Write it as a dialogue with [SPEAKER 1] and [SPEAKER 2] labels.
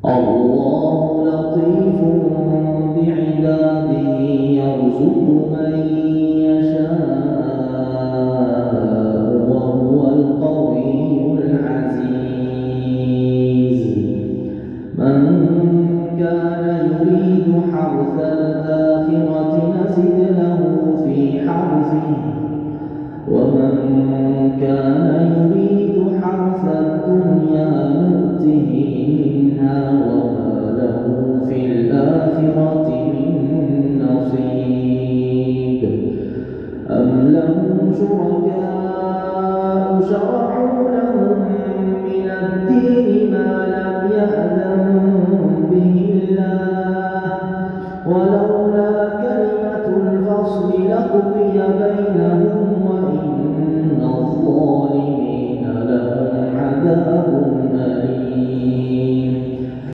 [SPEAKER 1] الله لطيف بعباده يرزق من يشاء وهو القوي العزيز من كان يريد